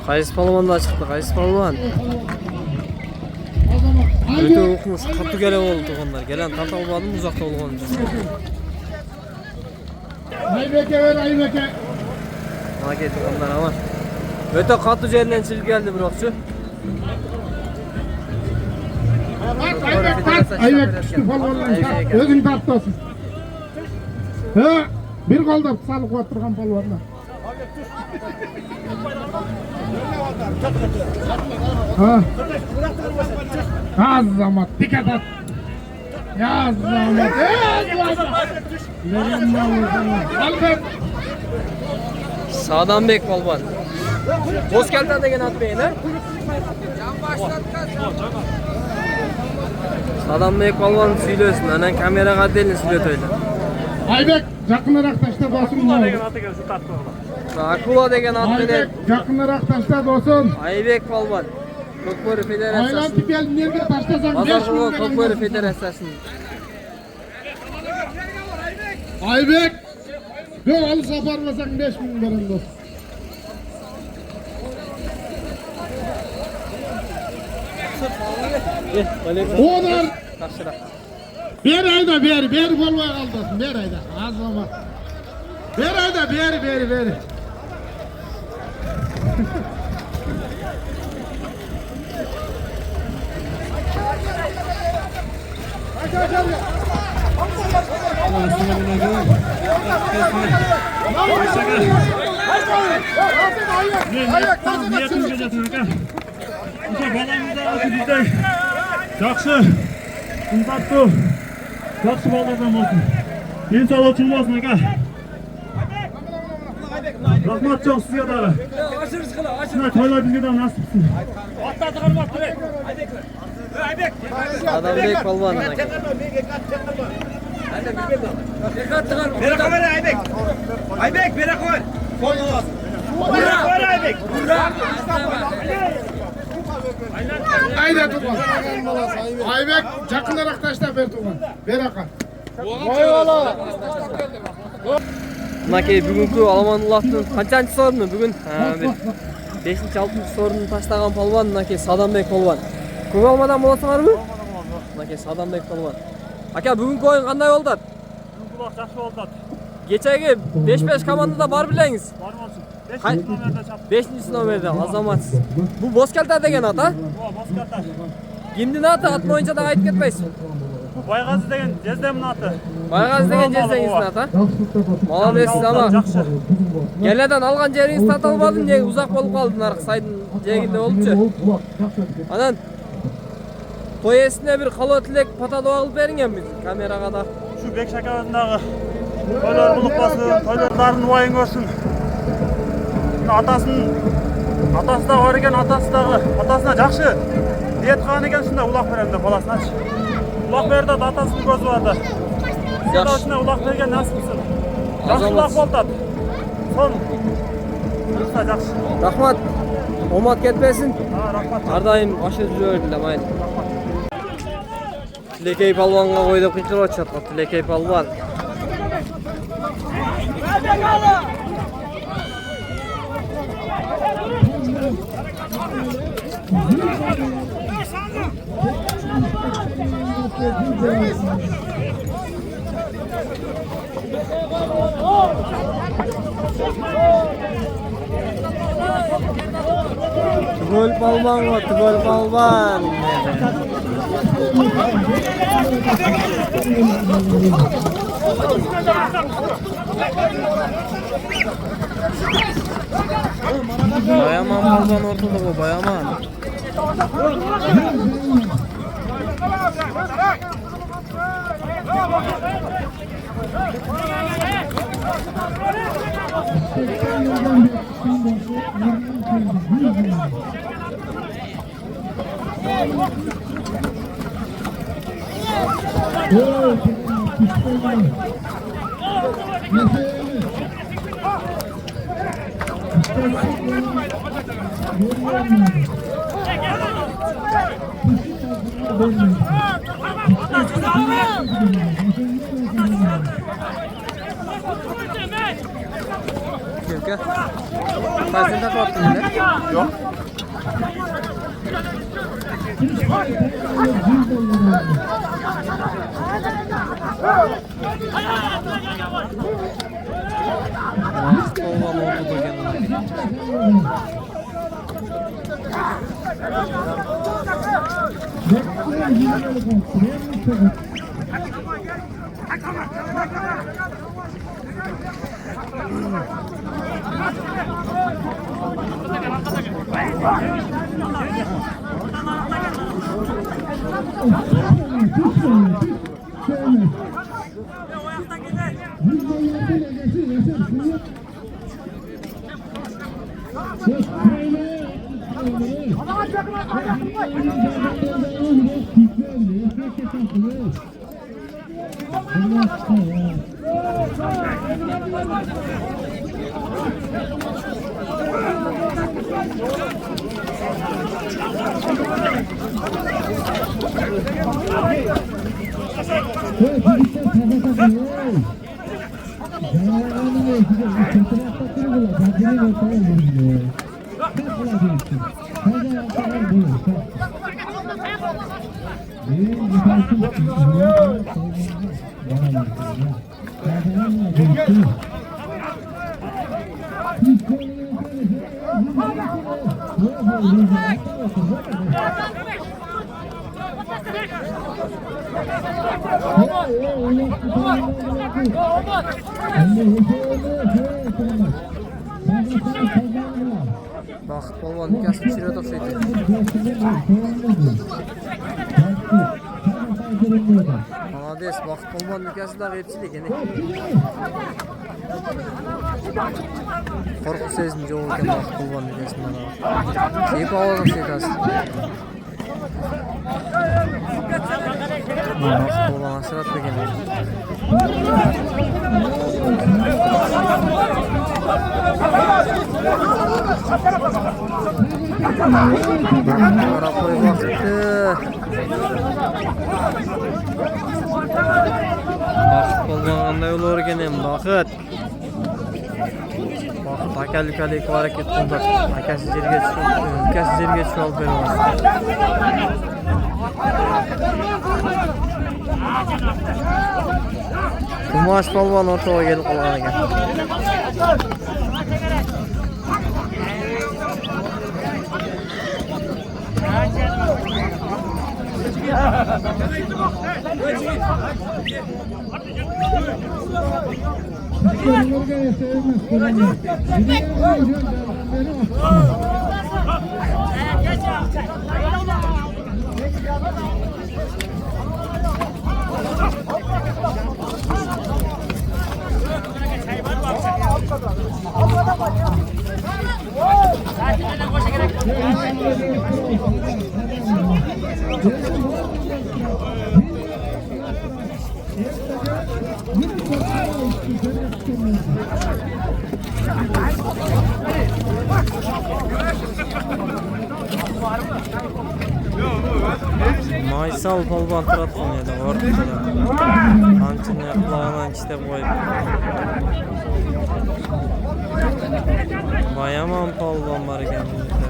Qaysi palvon da çıktı? Qaysi palvon? Öte okumuş, katı gele oldu onlar. Gelen tarta olmadı mı uzakta olğan için. Aybeke ver Aybeke. Hak ettik onlar ama. Öte katı jerinden çilip geldi bir okçu. Aybek düştü palvondan. Özün tarttasın. He, bir kolda salık oturgan palvondan. Ha. Azamat dikkat et. Ya azamat. Albert. Sağdan bek palvon. Bozkelten degen atmayın ha. Sağdan bek palvon söylüyorsun. Anan kameraga delin söylüyor öyle. Aybek yakınlarak taşta dostum. Akula degen at Aybek menen. yakınlarak taşta dostum. Aybek palvon. Kökbörü Aylan Federasyası. tipel nerede taştasan 5 Bazarkulu bin Kökbörü Federasyası. Aybek. Yok alıp saparmasak 5 bin verin dost. Onar. Bir ayda bir bolmay kaldı. Bir ayda. Az zaman. Bir ayda bir. Жақсы, ынтатты, жақсы балдардан болсын. Денсаулық үшін болсын, ака. Рахмат жоқ сізге дағы. Шына тойлар бізге де насыпсın. Adam bek palvon. Bere koy Aybek. Aybek bere koy. Kol olsun. Bere koy Aybek. Ayda tuğan. Aybek yakınlarak taşta ver tuğan. Ver akan. Mınakey bugünkü Alamanlılahtın kaçıncı sorunu bugün? 5-6 sorunu taşlagan palvon mınakey Sadanbek palvon. Көп almadan bolasыңарбы? Mınakey Sadanbek palvon. Aka bugünkü oyun qanday oldu? Kulak жақсы болды. Geçegi 5-5 komandada bar bilеңiz. Бар болсын. 5 номерде чап. 5-ci номерде Azamatsız. Bu Bozkelter degen ata? О, Моската. Kimdin atı? Atın oyunca da ayıp ketmeysin. Bu Байғазы деген жездемнің аты. Bayğaz degen jezdeňizdin ata. Malabesiz ama Жақсы. Geleden algan jeriňiz tatalmadın, ne uzak bolup kaldın arıq saydın jeginde olupçu. Anan toy esine bir kalo tilek patalı alıp beriңem biz kameraga da. Şu Бек шакабатындағы тойлар бұлық басын, тойлардың уайын көрсін. Атасы да бар екен, атасына жақсы ниет қылған екен, шында улақ беремін деп баласынашы. Улақ берді, атасының көзі барды. Сен ішіне улақ берген насыпсың. Жақсы улақ болды. Сон дұрыста жақсы. Rahmat. Omat ketmesin. Рахмат. Ардайым aşı жүрөrdү майын. Tilekey palvonga koyduk kıyqırıp atışatqa. Tilekey palvon. Tugol palvon o, tugol palvon. Bayaman palvon ortada bu, bayaman. aka. Qaysin tatyaptın indi? Yok. Vaqt polvon oldu degan. Vaqt polvon ukasini tushiradi o'xshaydi. Молодец, vaqt polvon ukasidaqa epchilik endi. Qo'rquv sezim yo'q ekan vaqt polvon ukasidan. Keyip oladi o'xshaydi. Vaqt polvon asrat degan. Qara qo'y vaqti. Vaqt polvon qanday yo'l o'rgan ham vaqt. Vaqt akalik harakat qildi. Akasi yerga tushib, ukasi yerga tushib olib beryapti. Kumash polvon o'rtaga kelib qolgan ekan. Maysal polvon turadigan edi o'rtada. Qanchani qulog'idan tishlab qo'yib. Bayaman polvon bor ekan bizda.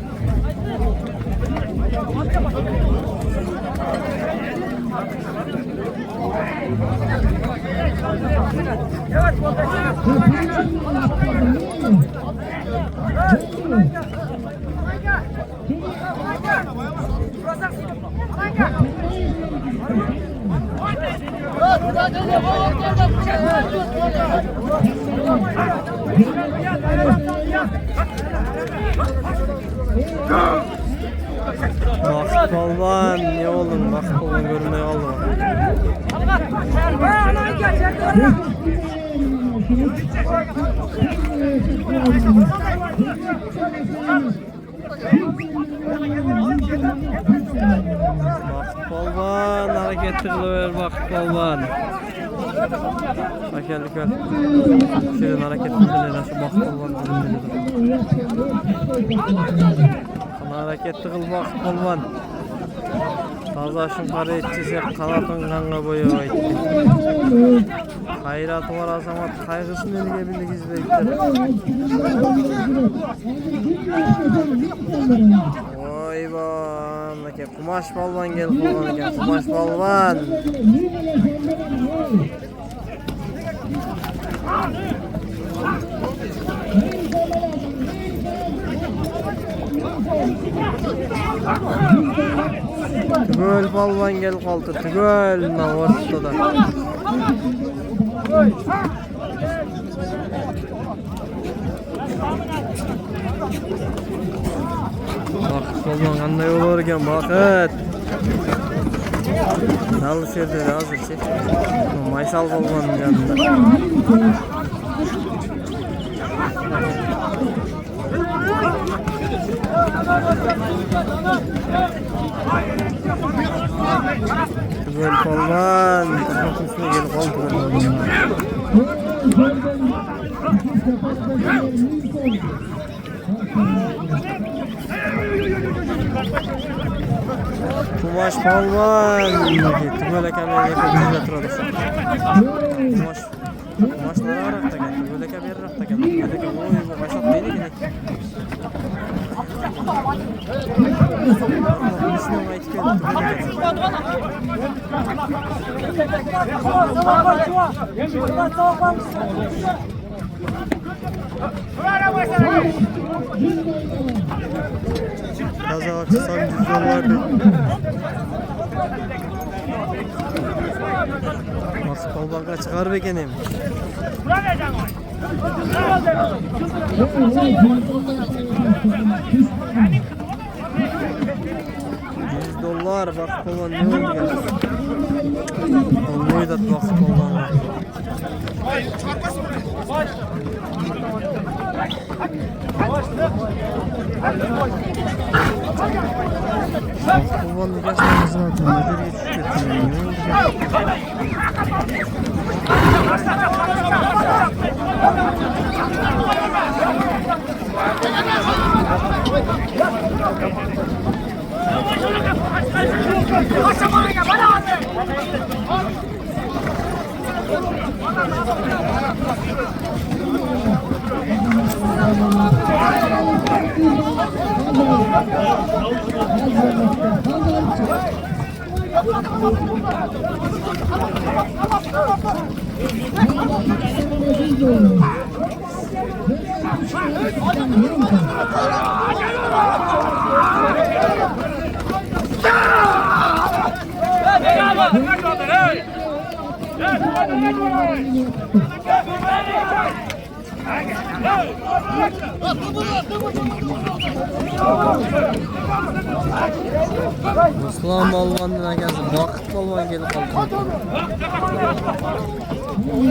Vaqt polvon, ne oldun? Vaqt polvon görünmeye oldu. Vaqt polvon, hareketli kılıver vaqt polvon. Akellik ver. Şöyle hareketli kılıver şu vaqt polvon. Hareketli kıl vaqt polvon. Taza şun para etçisi kanatın kanga boyu ayıttı. Hayratı var azamat, kaygısın önüge bildik izleyiciler. Oy bak, kumaş balvan gel falan gel, kumaş balvan. Tügöl balvan gel kaldı, tügöl na ortada. Bak balvan kanday olur ekan bakıt. Nallı şerde hazır şey. Maysal balvanın yanında. Tügöl balvan, takım üstüne gelip kaldı. Kumaş balvan. Tügöl ekameye yakın turadi. Kumaşlar arakta geldi. Tügöl ekam yarrakta geldi. Tügöl ekam oy bu başat beni gene. Üstüne ayıp geldi. Kaza açsam cüzdan vardı. Nasıl kolbanka çıkar be kenim. $100 bak kolban ne oldu ya? Olmayı da bak kolban. Kolbanın yaşlamasına nereye çıkıyor? Ruslan balvandan akası vakit balvan gelip kaldı. Oy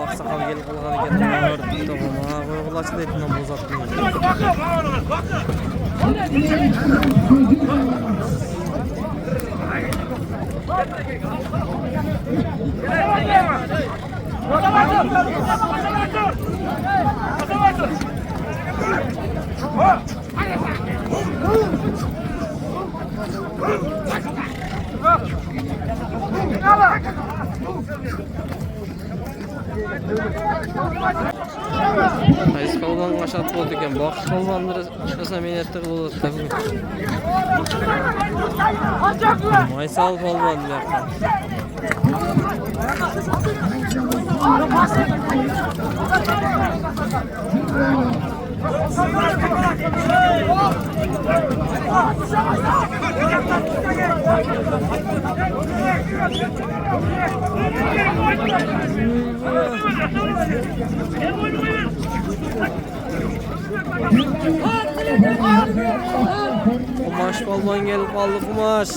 aksakal gelip kalgan ekan. Tamam, koygulaştı etinden bozattı. Qaysi kolban aşağı bo'ldi ekan. Boqish kolbanlari chiqsa men erta bo'ladi. Maysal kolban deyapti. Kumaş balman gelip kaldı kumaş.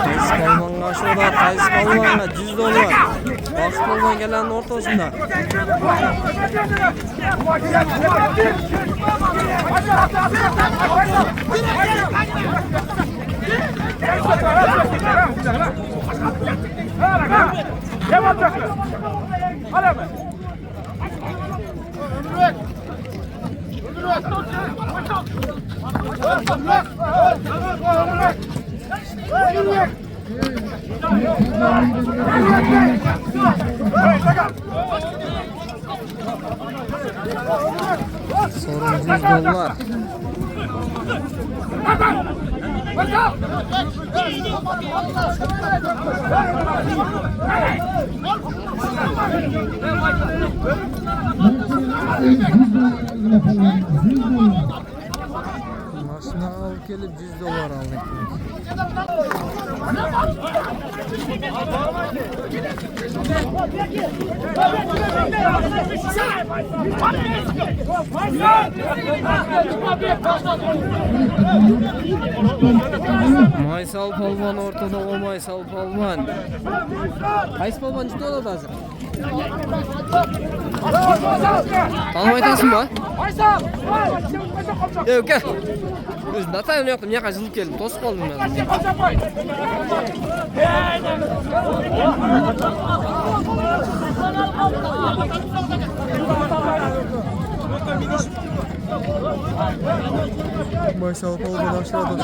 Qaysi balmanga şurada qaysi balmanga $100. Basketboldan gelenin ortasında. Sorun $100. Maşına alıp gelip $100 aldık. Maysal Palvan ortada, o Maysal Palvan. Qaysi palvan juda oladi hozir? Tanımay aytasın mı? Yok gel. Özümde atayını yaptım, niye kaçılıp geldim, tosup kaldım ben. Maysal Palvan aşağıda.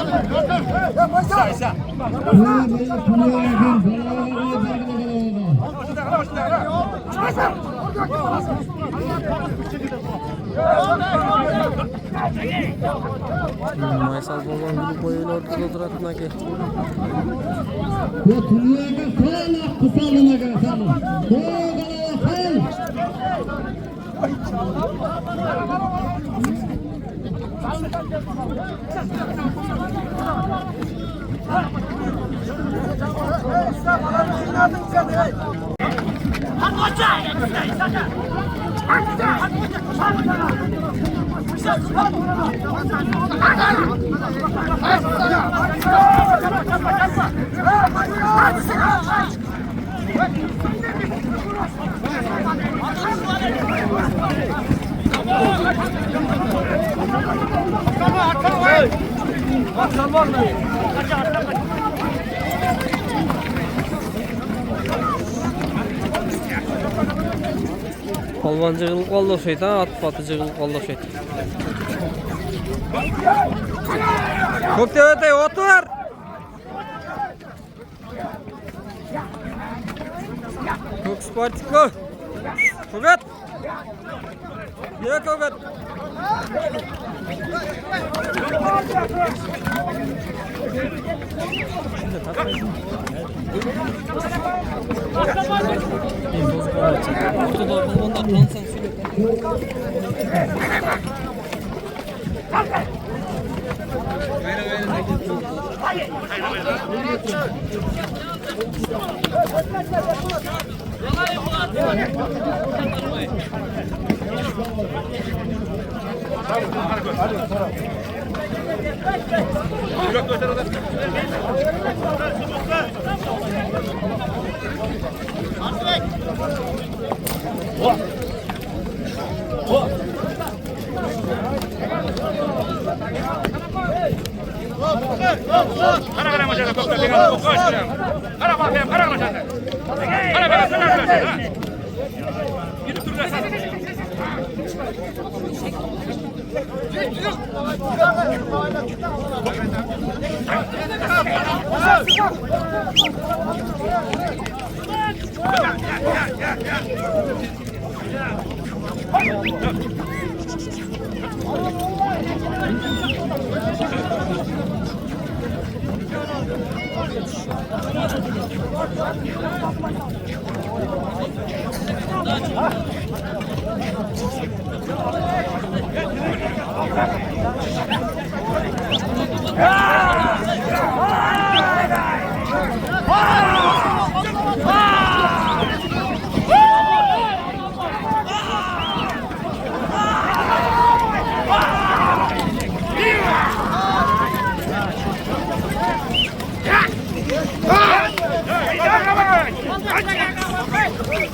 Maysal Palvan grup boyuyla ortada duratına ki. Palvan jığılıp kaldı şeydi ha, at patı jığılıp kaldı şey. Köktebetey otur. Kök Spartiko. Köket. Ye köket. Hey!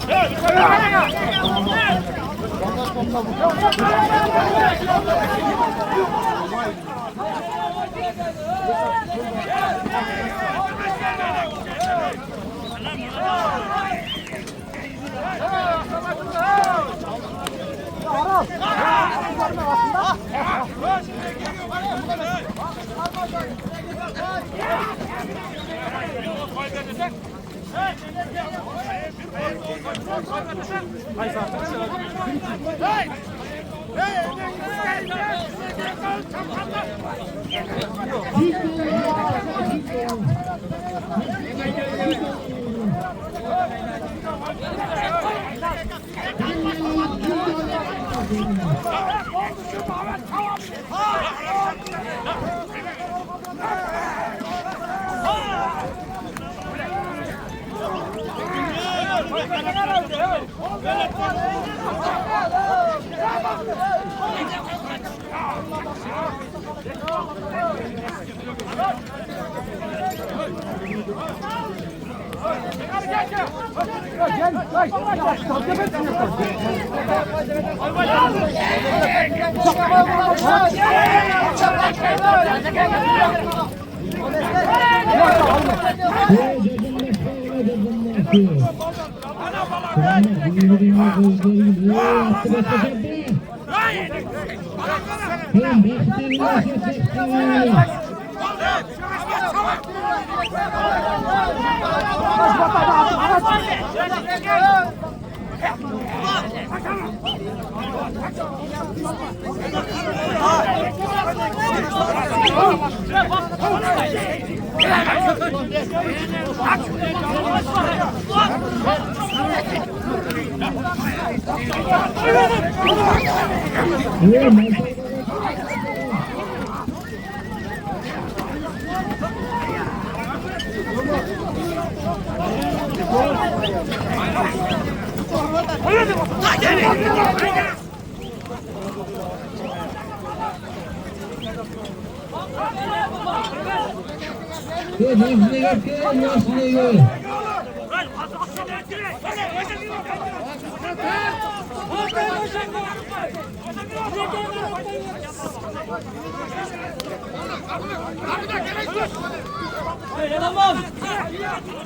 Eleman!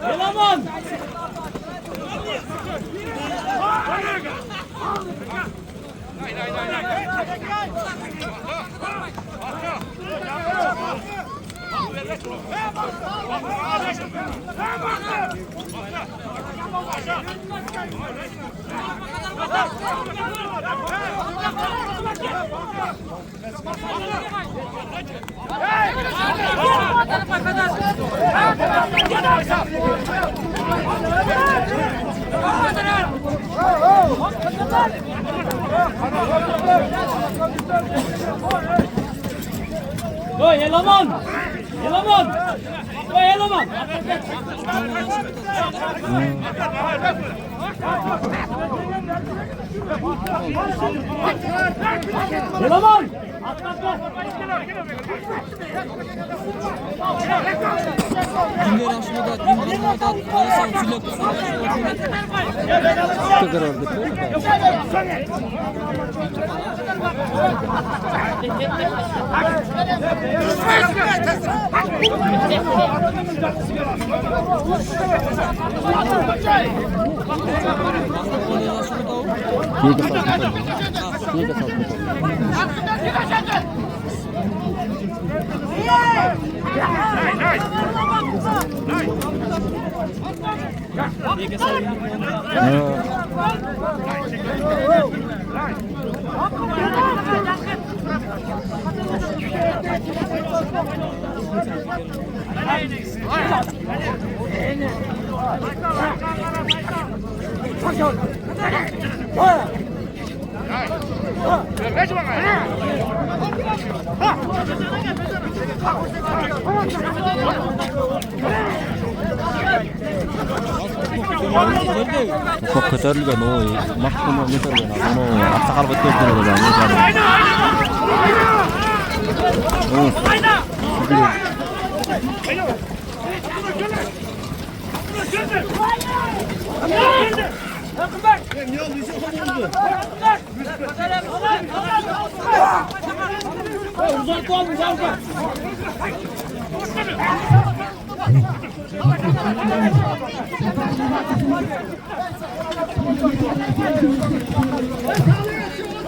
Eleman! Oy eleman! Eleman! Oy eleman! Eleman! Dinler aşmada, dindirmada, kayısan, külek, tekrar kok ko'tarilgan mahkumlar ko'tarilgan uni aqsaqal bo'lib turadi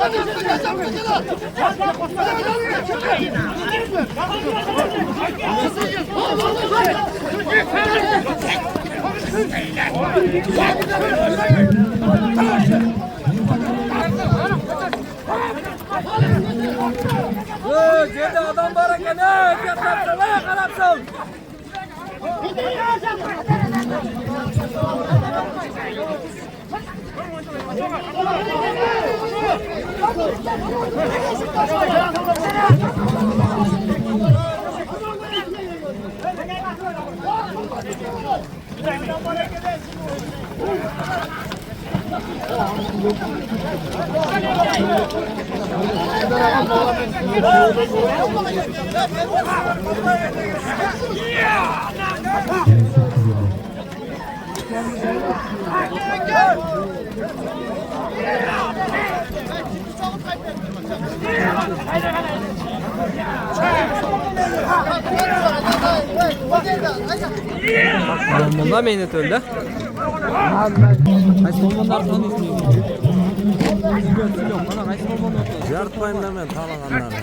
Hadi Cedi adam var eken ne? Fiyatlar ne karapsın? Bunda meynet öldü. Qaysi olmanlar tanıyısın? Bana qaysi olmanlar? Yartmayın da men tanıganlar.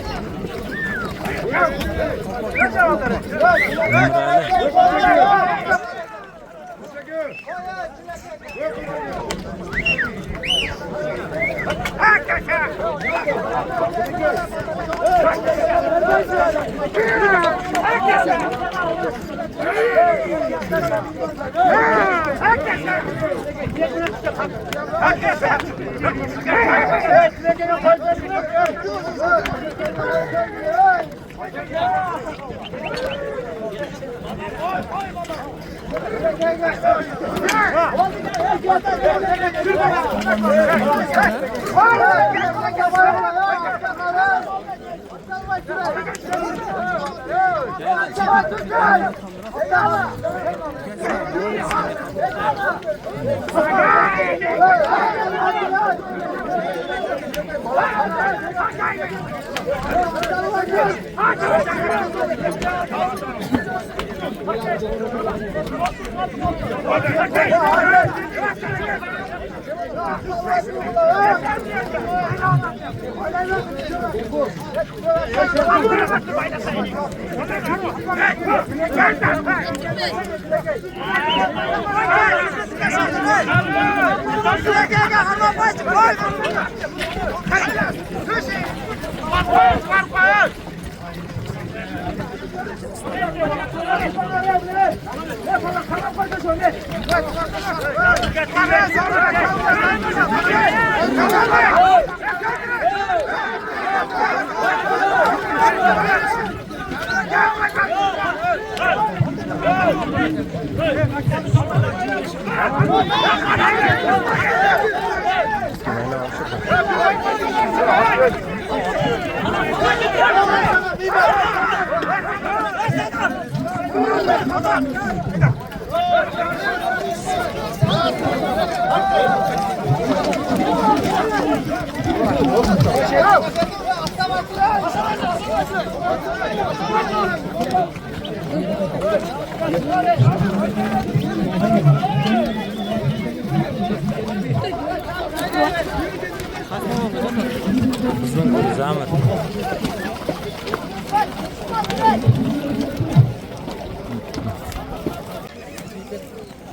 Zahmet.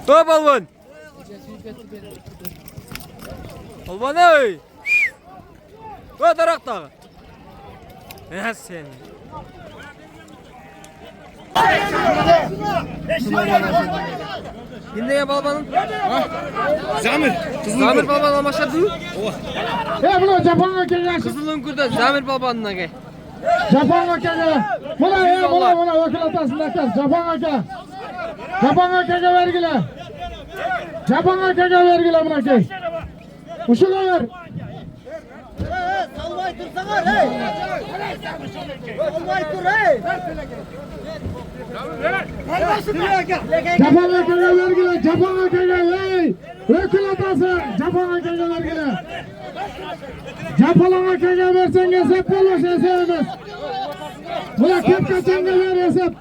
Hop balvan. Balvan ey. Hop tarakta. Ne sen? Kimdeye balvanın? Zamir. Zamir balvanla başladı. Bunu Japon'a gel. Kızılın kurda Zamir balvanına gel. Japon'a gel. Buna vakil atasında kız. Japon'a gel. Japon'a gel vergiler. Japon'a gel vergiler buna gel. Uşula ver. Salvay dursana hey. Salvay dur hey. Japon'a gel vergiler. Japon'a gel hey. Vakil atası. Japon'a gel vergiler. Japon'a gel versen hesap olur şey sevmez. Buna kep kaçan ver hesap.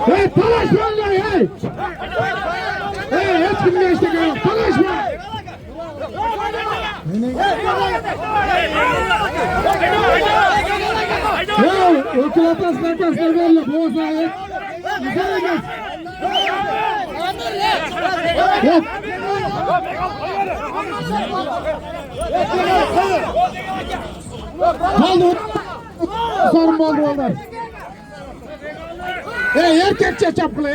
Hey talaşma lan hey. Hey hiç kim geçti yok. Talaşma. Ya okul atasına kasına verilip o sahip. Yukarı geç. Yok. Kaldı. Sorun oldu onlar. Erkekçe çapkılı.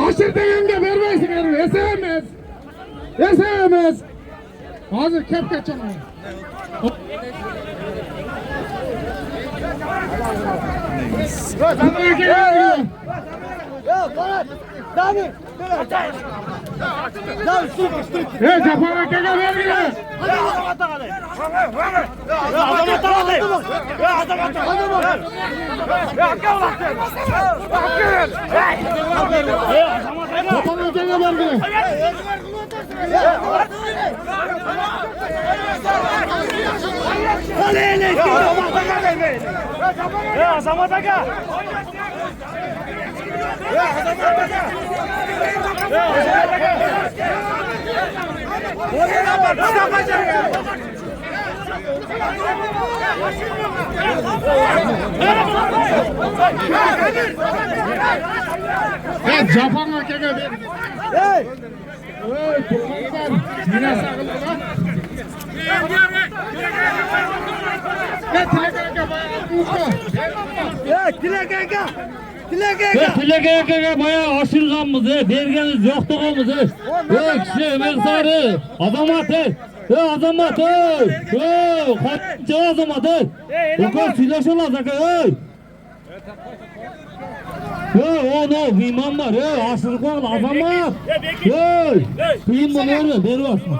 Aşır degenge vermeysin herif. Esemez. Esemez. Hazır kep geçen. Japon erkeğe vergiler. Japon erkeğe vergiler. Japon erkeğe vergiler. Yine sakın lan. Tilekeye bayağı aşırganmız, bergeniz yoktuğumuz, kişi emektarı, azamat, azamat, kaçıncı azamat, o silah olacak, onu iman var, aşırgan, azamat, kıyım bunu verme, beri basma.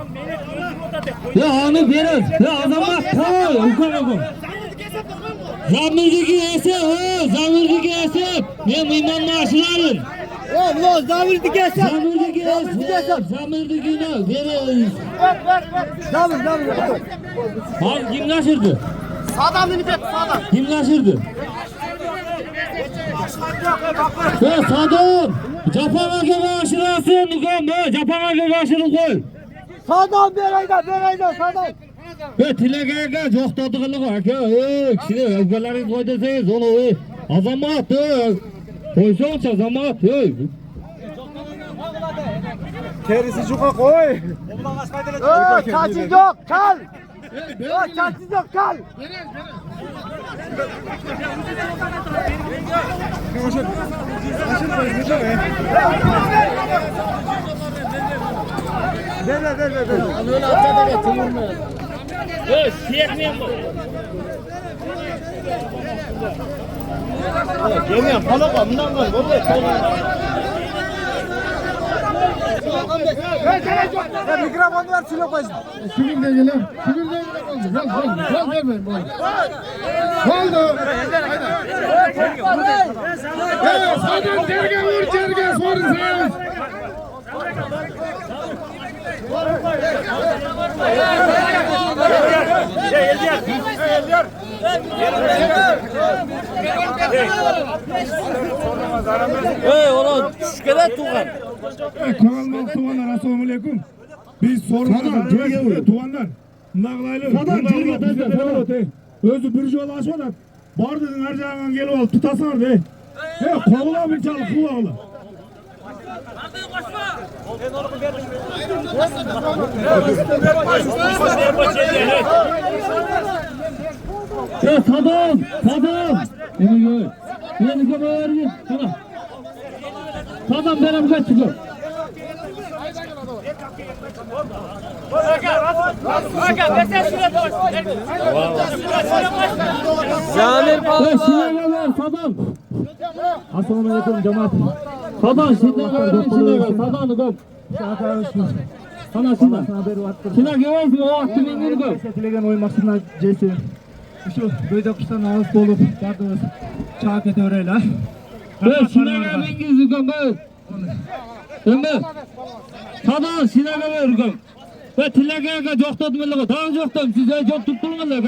Onu verir, azamat, ukan. Zamirdeki esep, zamirdeki esep. Ne imanla aşılarım. Ulan zamirdi esep. Zamirdeki esep, zamirdeki ne? Veririz. Zamir. Abi kim aşırdı? Sağdan beni bet, sağdan. Kim aşırdı? Sağdan. Japon erkeğe aşırasın. Japon erkeğe aşırı koy. Sağdan berayda, sağdan. Tilekeye çok tadıklı var ki. Kişi evgaları koydasınız onu. Azamat. Koysansa azamat. Kerisi çuka koy. Çarçız yok, kal. Çarçız yok, kal. Yemeğim falan var. Bundan var. Mikrofonu ver, silo koysun. Sivil de gele. Sivil de gele oldu. Gel vermeyin boy. Oldu. Sadın cerge vur cerge sorun sen. Oğlum şükede tuğan. Kanalmak tuğanlar, assalamu alaikum. Biz sorunlar, tuğanlar. Nağlaylı. Özü bir yol açmadan. Bardığın harcağından gelip al, tutasın de. Kovula bir çalı, kulağılı. Saddam. Yeni gömer git. Saddam benim kaç çıkıyor. Zamir balığı. Şinegeler Saddam. Assalamu alaikum cemaat. Saddam şinegeler. Saddam'ı kom. Sana haberi var. Şinegeler o vaktini girdi. Setilegen oymaksızlar cesi. Şu duyduktan ağız dolup yardımız çağat öyle. Şinegeler İngiliz'i kom. Ömür. Saddam şinegeler kom. Ve tilekeye joktadımlığı. Daha joktam size jok tutturmalığı.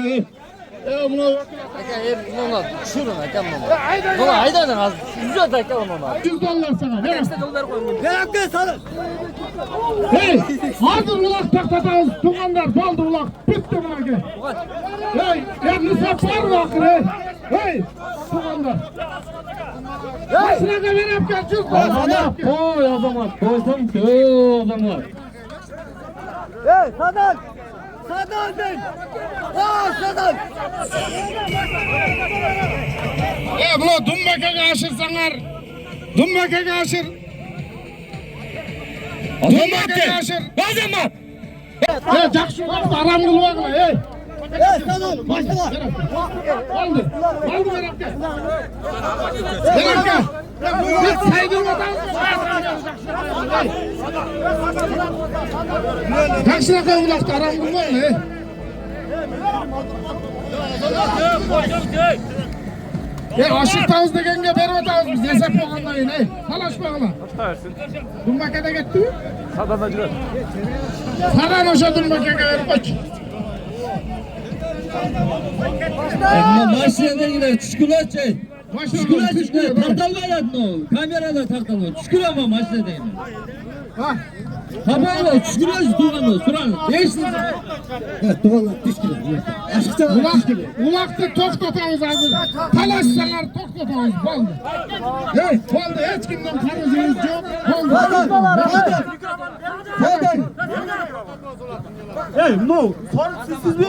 Bunlar şurun hakem bunlar. Bunlar aydanın az. Yüzde hakem bunlar. $100 sana. Ver. İşte yol ver koyun. Merak et sana. Hazır ulak taktatağız. Tuğanlar baldı ulak. Bitti buna ki. Nisap var mı akırı? Tuğanlar. Sıra verip gel çöz. Azamat koy azamat. Koysam koy azamat. Bula dumbakaga aşırsanar. Dumbakaga aşır. Dumbakaga aşır. Azamat. Jakşı vaqt aram kılbagıla. Sadal başla. Oldu. Oldu verip gel. Verip gel. Biz saydırmadan. Jakşıra koyulaqta aram kılbagıla. Aşırtağız degenge berbatağız biz hesap boğanlayın talaşmağıla. Dumbakada gitti mi? Sadan acılar. Sadan oşa dumbakada verip aç. Başlayana gider. Çüküler çay. Çüküler çüküler. Tartalmayın o. Kamerada tartalmayın. Çükür ama başlayana. Ha. Kamerada çüküler tuğanı. Suran. Değişsin. Evet tuğanlar düşküler. Aşkça düşküler. Ulaqtı toxtatağız hazır. Talaşsalar toxtatağız. Oldu. Oldu. Hiç kimden karıcınız yok. Oldu. Hey, no. Siz bir.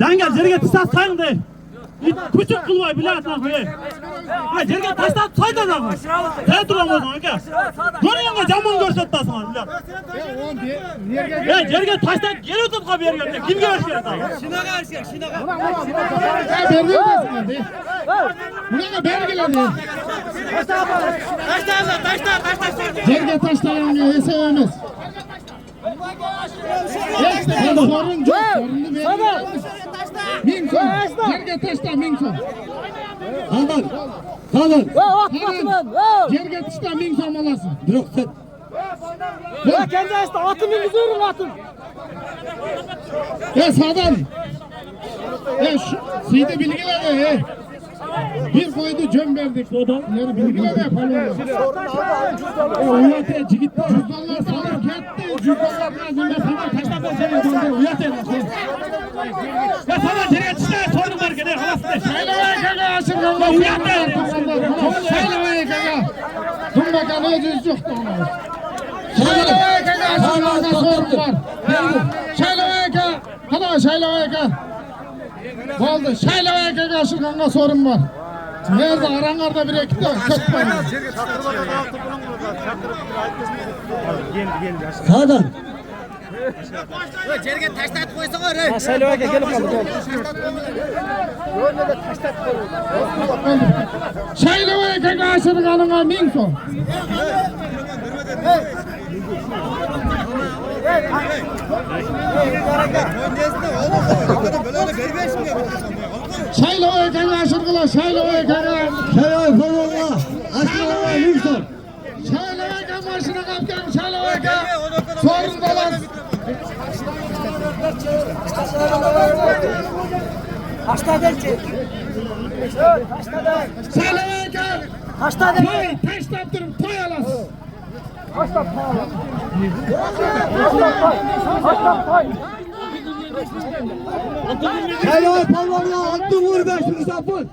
Dengel, jerge tisat sayın değil. Küçük kılvay bile atmaz be. Ha, jerge taştan saydan da mı? Ne duramaz mı ki? Görüyorsun camın görsettasın ha bile. Jerge taştan geri tut kapı yerine. Kim görüşüyor da? Şuna karşı, şuna karşı. Buna belgeledi. Taştan. Jerge taşlayan hesabımız. Sorun yok. Sorunu belgeledi. Min son. Jerge taşla min son. Kaldır. Kaldır. Jerge taşla min son olasın. Yok sen. Kendi açtı atın üzerine atın. Sadan. Sıydı bilgileri. Bir koydu cöm verdik. Yani bilgileri yapalım. Uyatı gitti. Cüzdanlar salıp gitti. Cüzdanlar lazım. Sadan taşla basıyor. Uyatı. Sana jerge tisat sorun var gene. Şaylevaya kaga aşır kanka. Uyatı. Şaylevaya kaga. Dumbakan ödüz yoktu ona. Şaylevaya kaga aşır kanka sorun var. Şaylevaya kaga. Hadi şaylevaya kaga. Oldu. Şaylevaya kaga aşır kanka sorun var. Nerede aranlarda bir ekip var. Çok var. Sağdan. Jergen taştan koysan oraya. Şaylevaya gelip kaldı. Şaylevaya kaga aşır kanka min son. Şaylevaya kaga aşır kıla. Şaylevaya kaga. Şayay falan. Aşağıya yürüsün. Şaylevaya kaga aşırı kaptan. Şaylevaya kaga. Sorun dolan. Şaylevaya kaga. Taş taptırım. Toy alasın. Şayay falan. Attın vur be şunu sapın.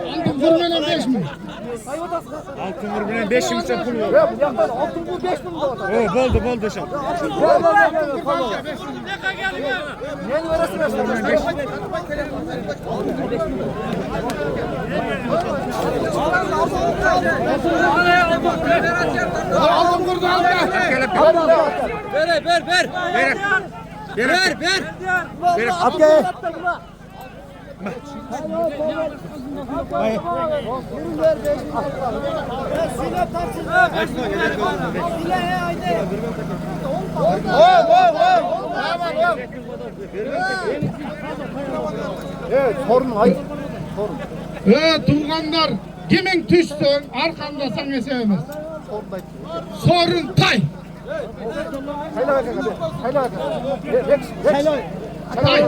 Aldım vurmadan 5 mi? Altın vurgulan 5 yılsa pul var. Altın bu 5 bin dolar. Boldu şap. Yeni veresi versin. Aldım vurdu aldım. Ver. Abge. Evet sorun hayır. Evet Turganlar kimin düşsün arkanda sen esemiz. Sorun tay. Tay.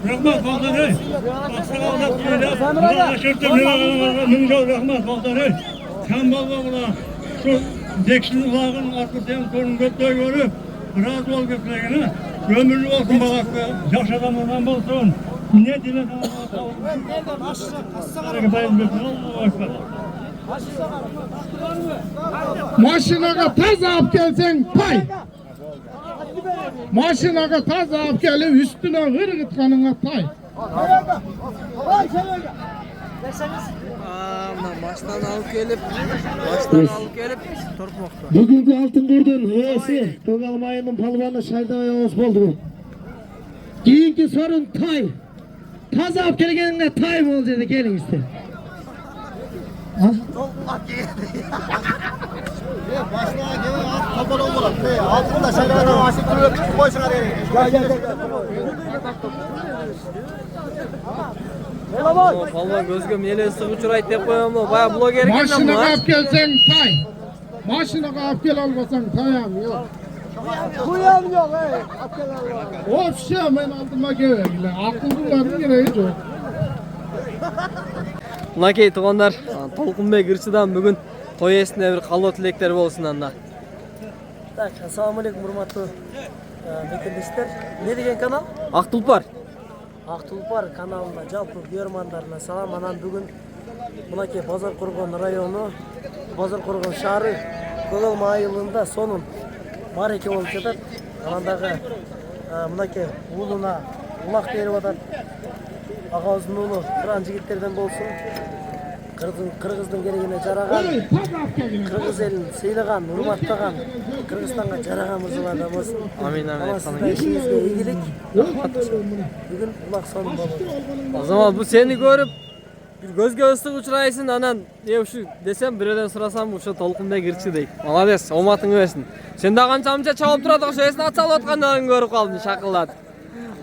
Rahmat Baltanay. Allah'a şerefte rahmat Baltanay. Sen baba buna şu dekşin ulağın arkasından sorun gökte görüp razı ol göklerine. Ömürlü olsun bak be. Yaş adamından bulsun. Ne diler Maşinaga taz alıp gelsen pay. Maşinaga taz alıp gelip üstüne hırgıtkanına pay. Baştan alıp gelip torpmokta. Bugünkü altın kurdun heyesi. Togalım ayının palvanı Şayda Yavuz oldu. Keyinki sorun tay. Taza alıp gelgeninde tay mı olacaktı gelin işte. Altında şarkıdan aşık duruyor. Koysun araya. Gel. Valla gözgüm yele ısık uçurayt dep koyam da baya bloger eken lan Maşinaga bu. alıp gelsen pay. Maşinaga alıp gel almasan tayam yok. Of şey ben altıma gevergiler. Akıllıların gereği yok. Nakey tuğanlar, Tolkunbey Gırçı'dan bugün toy esine bir kallo tilekleri bolsun anda. Так, assalomualaikum hurmatli bekirdeşler. Ne degan kanal? Aqtulpar. Aqtulpar kanalına жалпы көрерmanдарына салам. Анан бүгүн мынакей Базар Коргон району, Базар Коргон шаары Көгалма айылында сонун мареке болуп жатат. Анан дагы мынакей уулуна улак берип атат. Агабыздын уулу Кыран жигиттерден болсун. Кыргыздын керегине жараган, Кыргыз элин сыйлаган, урматтаган, Кыргызстанга жараган мырзалардан болсун. Амин амин. İşinizde ilgilik. Bugün ulak sonun baba. O zaman bu seni görüp bir gözge ıslık uçuraysın anan diye şu desem birden sorasam bu şu Tolkunbey Gırçı deyip. Malades, omatın versin. Sen de kançamca çabuk duradık şu esini atsalı atkanlarını görüp kaldın şakıllat.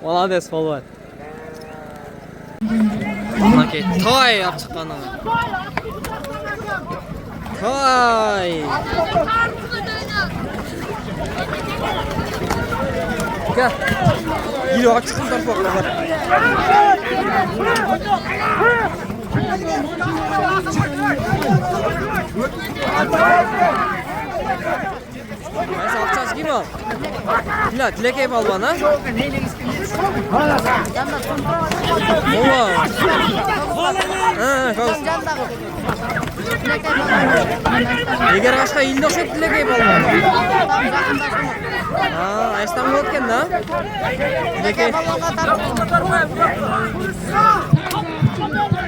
Malades polvat. Anakey tay yap çıkan ana. Tay. Gel. Geliyor açıkın tarafı kadar. Neyse alacağız gibi al. Dila dilek ev al bana. Oha. Eğer başka ilde olsa dilek ev al bana. Aa, İstanbul otken da. Dilek ev.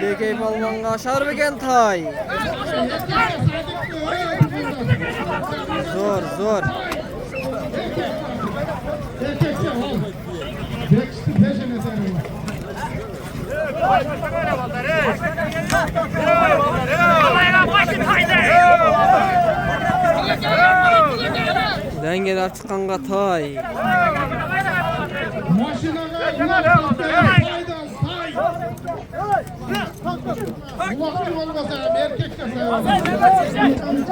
Dilek ev almanға aşar beken tay. Zor, zor. Dengeli çıkanға tay. Ulakçı olmasa erkek de sayalım.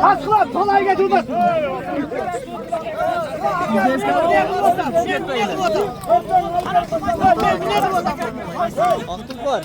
Aslan kolayga durma. Aktık var.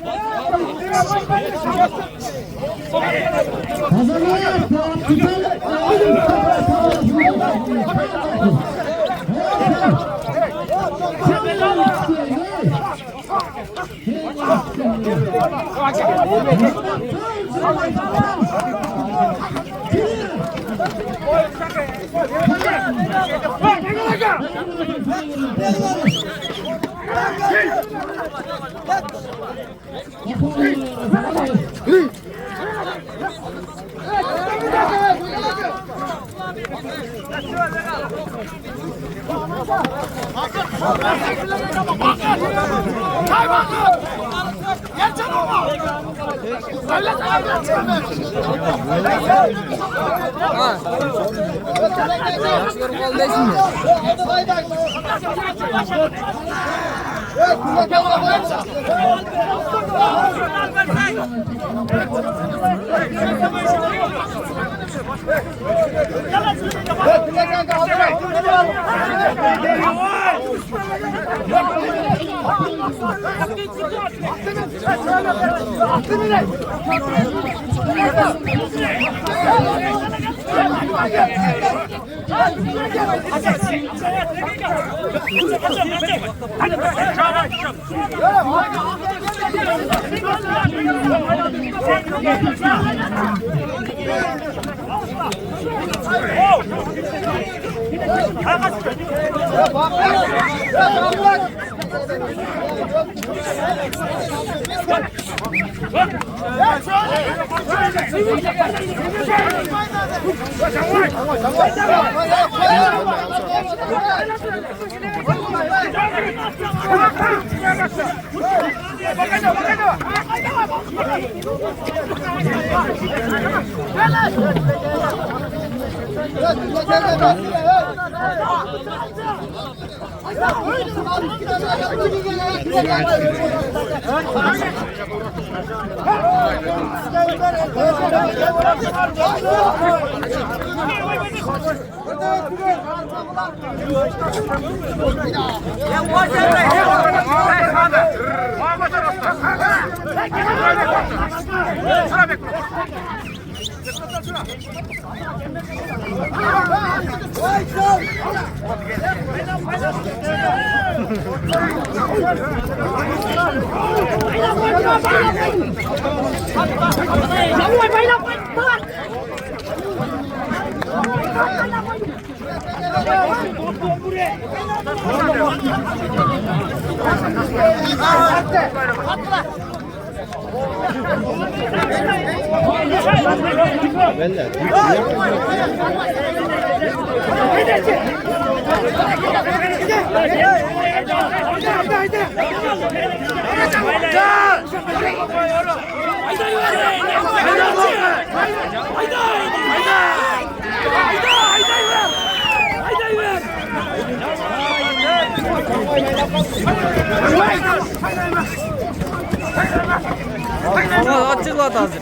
Açıkladı hazır.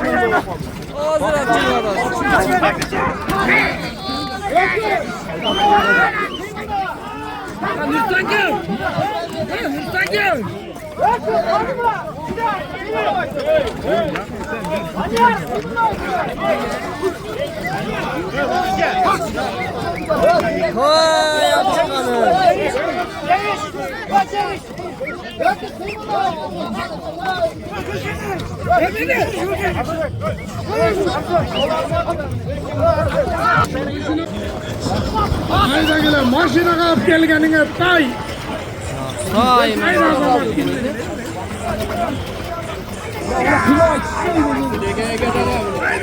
Hazır açıkladı hazır. Hürstan gel. Hürstan gel. Hay yapacağını. Hayda gele maşina kapıp gelgenine tay. Hay. Hayda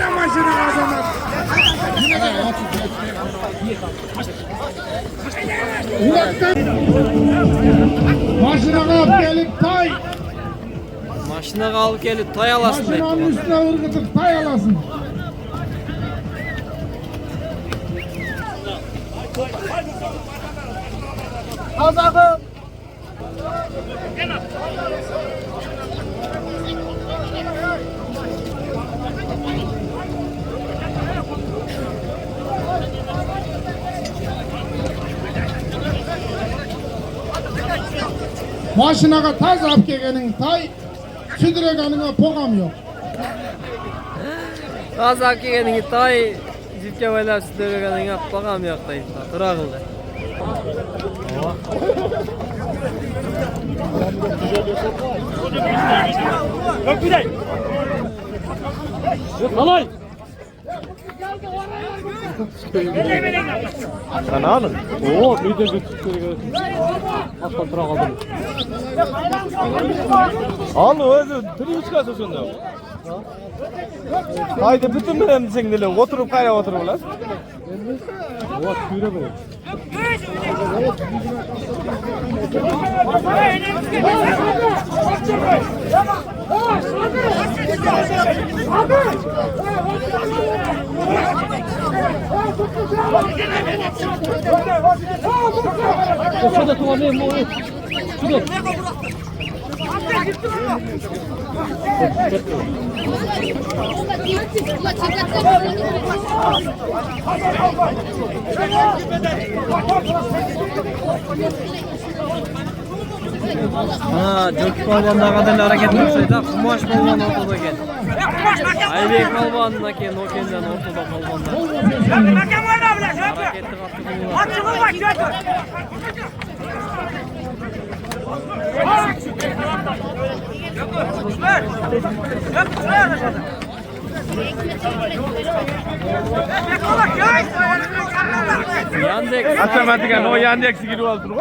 maşina kapıp. Maşina kapıp gelip tay. Maşına kalıp gelip tay alasın. Maşinanın üstüne ırgıtıp tay alasın. Maşinaga taz ap kelgenin tay, südüreganına pogam yok. Kazak yegenin tay jipke baylap südürgenin yap bakam yok da işte. Tura kıldı. Yok bir de. Yok alay. Sen alın. Oo, bir de götürüyor. Asla tura kaldım. Al özü, tırı çıkarsa sonunda. Haydi bütün benim sen dilim, oturup kaya oturup lan. Oha, tüyre böyle. Şurada tuvalayayım mı? Şurada. Ha, Türk balvanına kadar hareket etseydi, kumaş balvan ortada gel. Aybek balvanına gel, o kendinden ortada balvanlar. Hareketli kaptırdı. Açılın bak gel. Ver. Ver. Yandex. Atamatik o Yandex gibi oldu.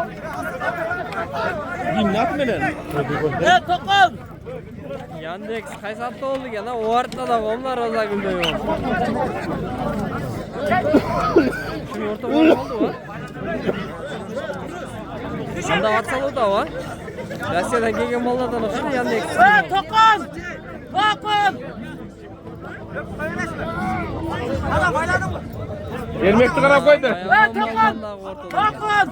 Yandex qaysi hafta oldu ekan ha? O haritada onlar Roza Gül'de yok. Şu orta oldu var. Anda WhatsApp'ı da var. Rusya'dan gelgen mallardan okşaydı Yandex. Tokan. Bakın. Adam bayladın mı? Yermekti qarab qo'ydi. Tokan. Bakın.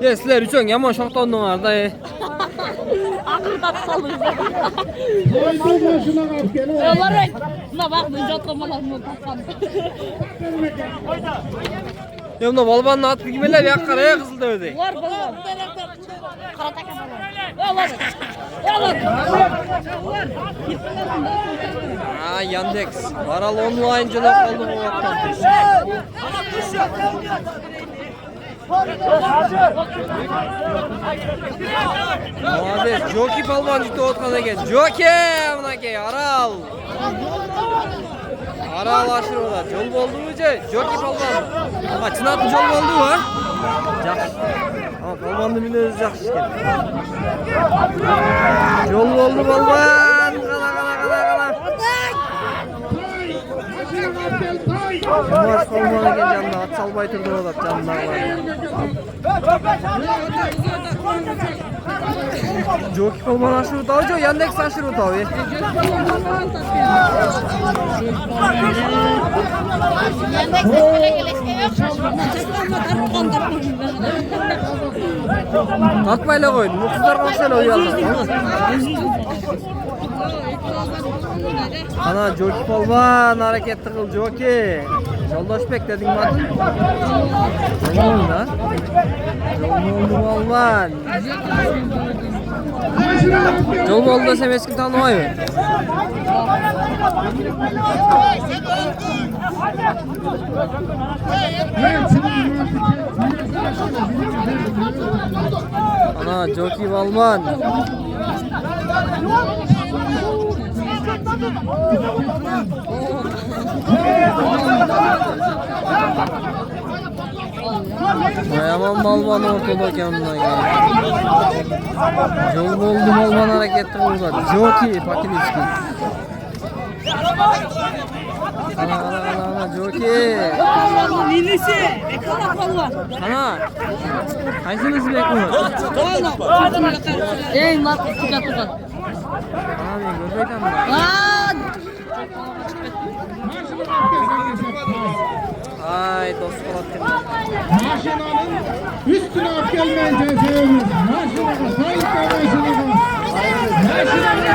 Sizler üçün yaman şoqtandыңlar da. Akılda salın. Koydum başına kalk gel. Olarak buna bak ben jotlamalarını takan. Yemde balbanın atı gimeler yakkaraya kızıldı öde. Var baba. Karata kafalar. Yalan. Ha Yandex. Baral online cılak oldu bu vaktan. Muhabbet Joki palvancıkta otkan eken. Joki amınake Aral. Aral aşırı olar. Jol boldu mu je? Joki palvan. Ama çınatın jol boldu mu? Жақсы. Ama palvandı bile özü жақсы işken. Jol boldu palvan. Kana. Maç palvan eken canına at salbay turdu olap canındağılar. Joki palvan aşırı utağı jo, Yandex aşırı utağı. Tartmayla koyun, mutsuzlar kalsayla uyuyorlar. Ana Joki palvan hareketli kıl Joki. Joldaşbek dedin mi adın? Ne oldu da? Ne oldu palvan? Jol boldu da sen eskin tanımay mı? Ana Joki palvan. Yaman balvan ortada kendine geldi. Yol oldu balvan hareketli burada. Joki Pakiliski. Ana Joki. Nilisi. Ne kadar palvan. Ana. Kaysınız bekliyor? Ey mat tukat. Abi görmeyken mi? Lan. Ay dost kolat. Maşinanın üstüne at gelmeyince sevmiyoruz.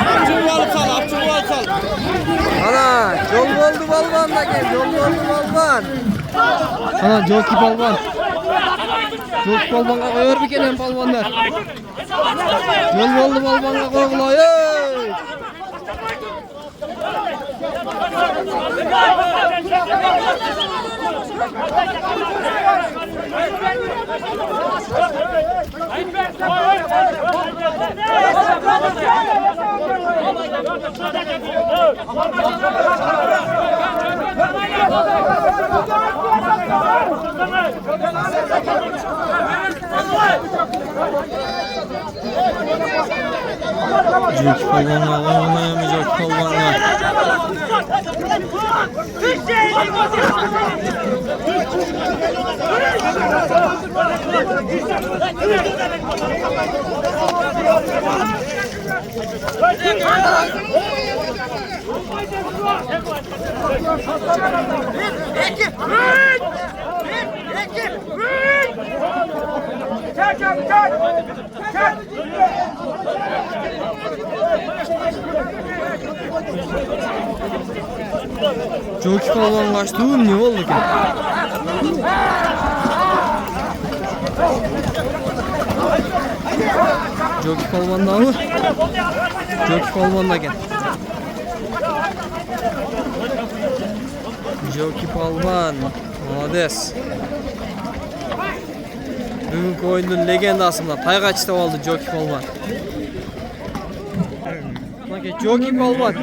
Maşinana sahip olmasına. Ana yol oldu balvan da gel. Yol oldu balvan. Ana Joki balvan. Joki balvanga koyar bir kere balvanlar. Yol oldu balvanga koygulayın. Joki palvanlar olmayamayacak palvanlar. Joki Palvan kaçtı oğlum, ne oldu ki? Joki Palvan da mı? Joki Palvan da gel. Joki Palvan, Malades. Bugünkü oyunun legendasında taygaçta oldu Joki Palvan. Joki Palvan.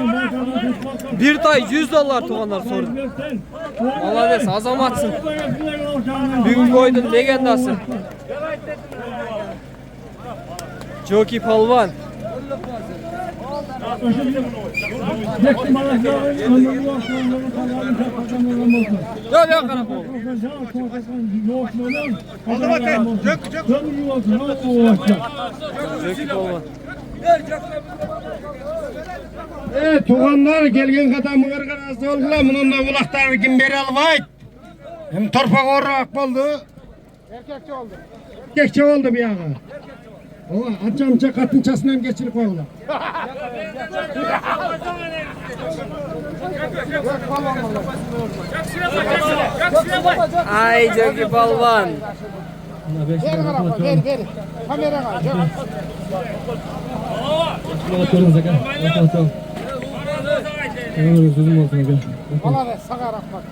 Bir tay $100 tuğanlar sordu. Malades, azamatsın. Bugünkü oyunun legendası. Joki Palvan. Yok yok karakol. Joki Palvan. Tuğanlar gelgen kadar mıgırgırası oldular. Bunun da ulaklarını kim beri alıbaydı. Hem torpak orrak oldu. Erkekçe oldu. Erkekçe oldu bir yağı. O açamça katınçasından geçirip oldu. Ay Joki Palvan. Ver. Kameraya al. Valla be sakarak bak.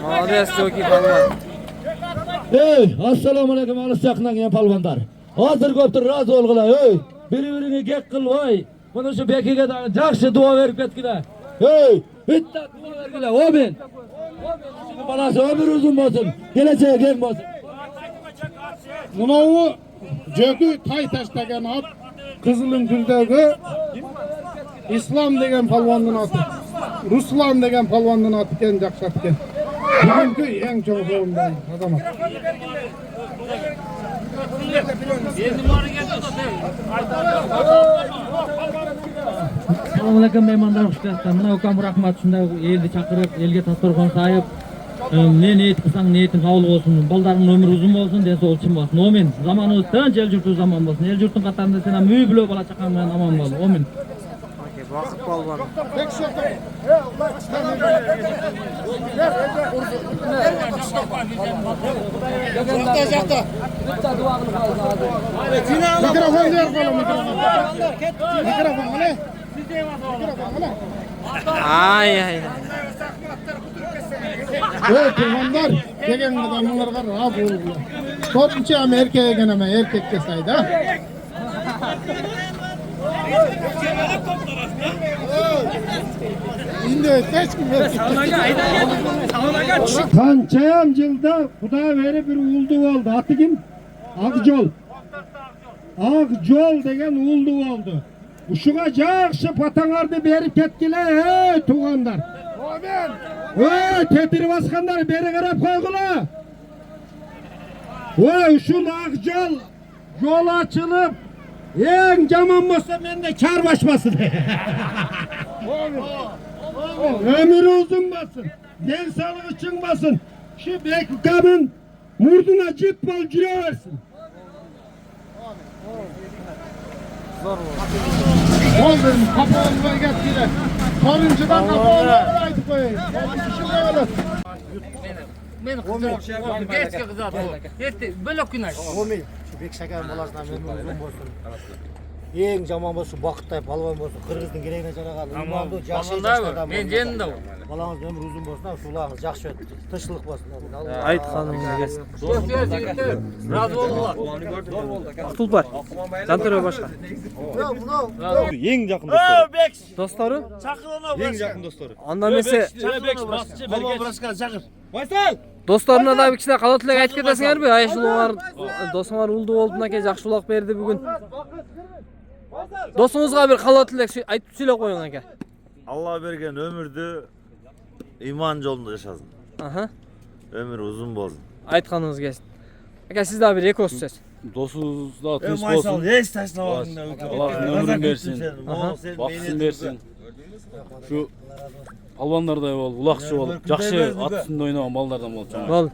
Malades Joki Palvan. Ey, assalamu alaikum alışacaklar ya palvanlar. Hazır köptür razı olgula ey. Biri-birini gek kıl vay. Bunu şu bekiga da jakşı dua verip etkile. Hey, bitta dua vergile o ben. Şimdi balası ömür uzun olsun. Geleceğe gel olsun. Bunu Joki Taytaş degen at. Kızılın güldegi İslam degen palvanın atı. Ruslan degen palvanın atı ken jakşat ken. Bugünkü en çok zorundan adam. Assalamualaikum mehmanlar, ustazlar. Mına ukam rahmat shunda elni chaqirib, elga dasturxon sayib, ne niyet qilsang niyetim qabul bo'lsin. Bolalarimning umri uzun bo'lsin, densoqligim bo'lsin. Amin. Zamonimiz tinch, el yurtimiz zamon bo'lsin. El yurtning qatorida sen ham uy bilan bola chaqam bilan omon bo'l. Amin. Vaqt Palvan. Mikrofon ver bana mikrofon. Mikrofon ne? Ay. Evet tuğanlar degen adamlarga razı oldular. Ko'pincha ham erkek geneme erkekke sayda. Şimdi kaç kim Kançayam yılda Xuda veri bir uldu oldu. Atı kim? Akjol. Akjol degen uldu oldu. Uşuğa jakşı patangardı berip ketkile ey tuğanlar. Amin. Ey tetiri baskanlar beri qarap koygula. Ey uşul Akjol yol açılıp en jaman bolsa mende kar başmasın. Ömrü uzun basın. Den sağlığı çıkmasın. Şu Bekkam'ın murduna cip bol cüre versin. Ol dedim kapağımıza getire. Soruncudan kapağımıza aydı koyayım. Şuraya öyle. Meni kızartma. Geçke kızartma. Yetti. Böyle günay. Omi, şu bek şeker balasına memnun olsun. Eng jaman bolsun, vaqtday palvon bolsun, Qirg'izdin kelegine jaragan. Imamdo yaxshi yashashdan. Men jendim. Balangiz ömrü uzun bolsun, sulağınız yaxshi ötdi. Tinchlik bolsun. Ayt xanımga gelsin. Razı oldular. Tulpar. Jantar başka. Eng yaqin dostlar. Dostları? Eng yaqin dostları. Anda mese Palvon Brashkan chaqir. dostlarına da bir kişide qalatılak aytып кетесиңерби? Ayşul var. Dostlar uldu olduğuna ke жақшылық berdi bugün. Dosuңuzga bir kaloo tilek aytıp söylep koyuň aka. Allah bergen ömürdü iman yolunda yaşasın. Aha. Ömür uzun bolsun. Aytkanыңыз келсин. Aka siz daha bir ekos söz. Досуңуз да тынч Maysal болсун. hiç taşlamadın da. Allah'ın ömrün versin. Бакытын берсин. Şu palvanlarday bol, ulakçı bol, жакшы ат үстүндө ойногон балдардан болчу. Бол.